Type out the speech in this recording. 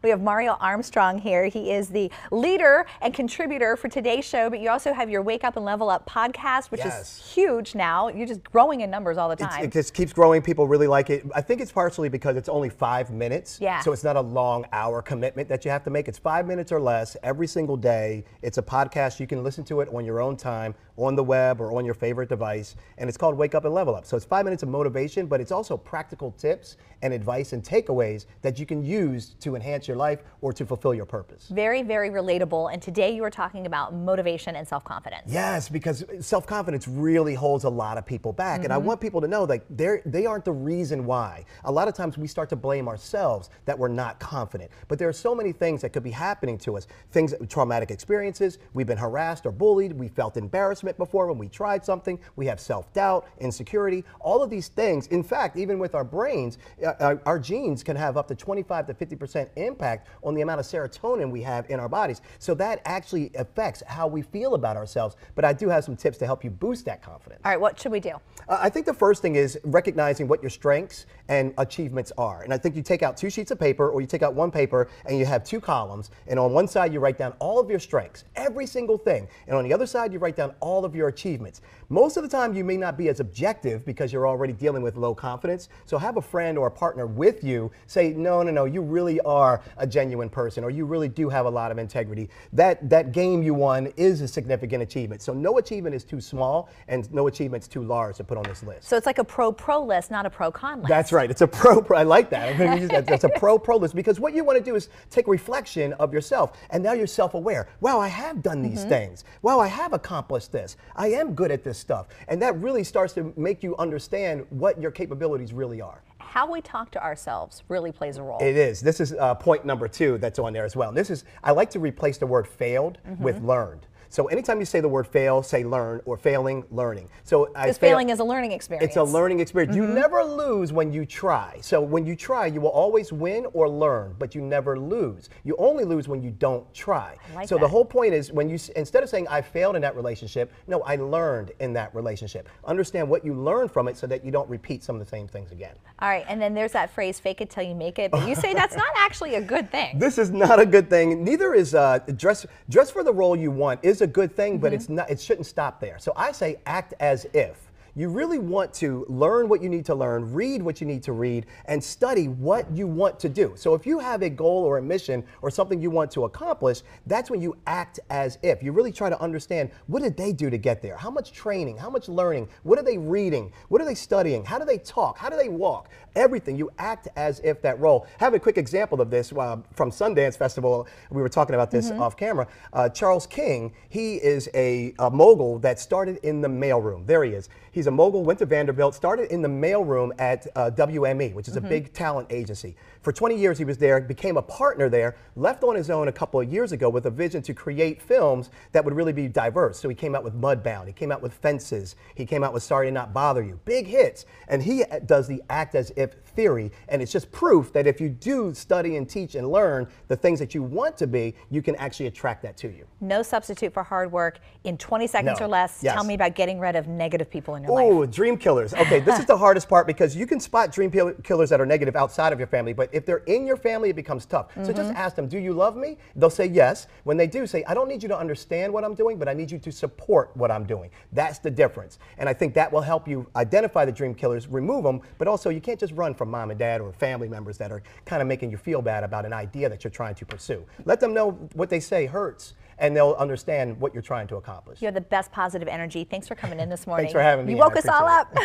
We have Mario Armstrong here. He is the leader and contributor for today's show, but you also have your Wake Up and Level Up podcast, which is huge now. You're just growing in numbers all the time. It just keeps growing. People really like it. I think it's partially because it's only 5 minutes. Yeah. So it's not a long hour commitment that you have to make. It's 5 minutes or less every single day. It's a podcast. You can listen to it on your own time, on the web or on your favorite device. And it's called Wake Up and Level Up. So it's 5 minutes of motivation, but it's also practical tips and advice and takeaways that you can use to enhance your life or to fulfill your purpose. Very, very relatable. And today you are talking about motivation and self-confidence. Yes, because self-confidence really holds a lot of people back. And I want people to know that they aren't the reason why. A lot of times we start to blame ourselves that we're not confident. But there are so many things that could be happening to us. Things, traumatic experiences, we've been harassed or bullied, we felt embarrassment before when we tried something, we have self-doubt, insecurity, all of these things. In fact, even with our brains, our genes can have up to 25 to 50% impact on the amount of serotonin we have in our bodies. So that actually affects how we feel about ourselves. But I do have some tips to help you boost that confidence. All right, what should we do? I think the first thing is recognizing what your strengths and achievements are. And I think you take out 2 sheets of paper, or you take out 1 paper and you have 2 columns. And on one side, you write down all of your strengths, every single thing. And on the other side, you write down all of your achievements. Most of the time, you may not be as objective because you're already dealing with low confidence. So have a friend or a partner with you say, no, you really are a genuine person, or you really do have a lot of integrity. That game you won is a significant achievement. So no achievement is too small and no achievement is too large to put on this list. So it's like a pro-pro list, not a pro-con list. That's right. It's a pro. I like that. I'm going to use that. It's a pro list, because what you want to do is take a reflection of yourself, and now you're self-aware. Wow, I have done these things. Wow, I have accomplished this. I am good at this stuff. And that really starts to make you understand what your capabilities really are. How we talk to ourselves really plays a role. It is. This is point number 2 that's on there as well. This is, I like to replace the word failed with learned. So anytime you say the word fail, say learn, or failing, learning. So because failing is a learning experience. It's a learning experience. You never lose when you try. So when you try, you will always win or learn, but you never lose. You only lose when you don't try. So the whole point is, when you, instead of saying I failed in that relationship, no, I learned in that relationship. Understand what you learned from it so that you don't repeat some of the same things again. All right, and then there's that phrase, fake it till you make it, but you say that's not actually a good thing. This is not a good thing. Neither is dress for the role you want is a good thing, but it's not. It shouldn't stop there. So I say act as if. You really want to learn what you need to learn, read what you need to read, and study what you want to do. So if you have a goal or a mission or something you want to accomplish, that's when you act as if. You really try to understand, what did they do to get there? How much training? How much learning? What are they reading? What are they studying? How do they talk? How do they walk? Everything. You act as if that role. I have a quick example of this from Sundance Festival. We were talking about this off camera. Charles King, he is a mogul that started in the mailroom. There he is. He's a mogul, went to Vanderbilt, started in the mailroom at WME, which is a big talent agency. For 20 years he was there, became a partner there, left on his own a couple of years ago with a vision to create films that would really be diverse. So he came out with Mudbound, he came out with Fences, he came out with Sorry to Not Bother You, big hits. And he does the act as if theory, and it's just proof that if you do study and teach and learn the things that you want to be, you can actually attract that to you. No substitute for hard work. In 20 seconds or less, tell me about getting rid of negative people in your life. Oh, dream killers. Okay, this is the hardest part, because you can spot dream killers that are negative outside of your family, but if they're in your family, it becomes tough. So just ask them, do you love me? They'll say yes. When they do, say, I don't need you to understand what I'm doing, but I need you to support what I'm doing. That's the difference. And I think that will help you identify the dream killers, remove them, but also you can't just run from mom and dad or family members that are kind of making you feel bad about an idea that you're trying to pursue. Let them know what they say hurts, and they'll understand what you're trying to accomplish. You have the best positive energy. Thanks for coming in this morning. Thanks for having me. You woke us all up.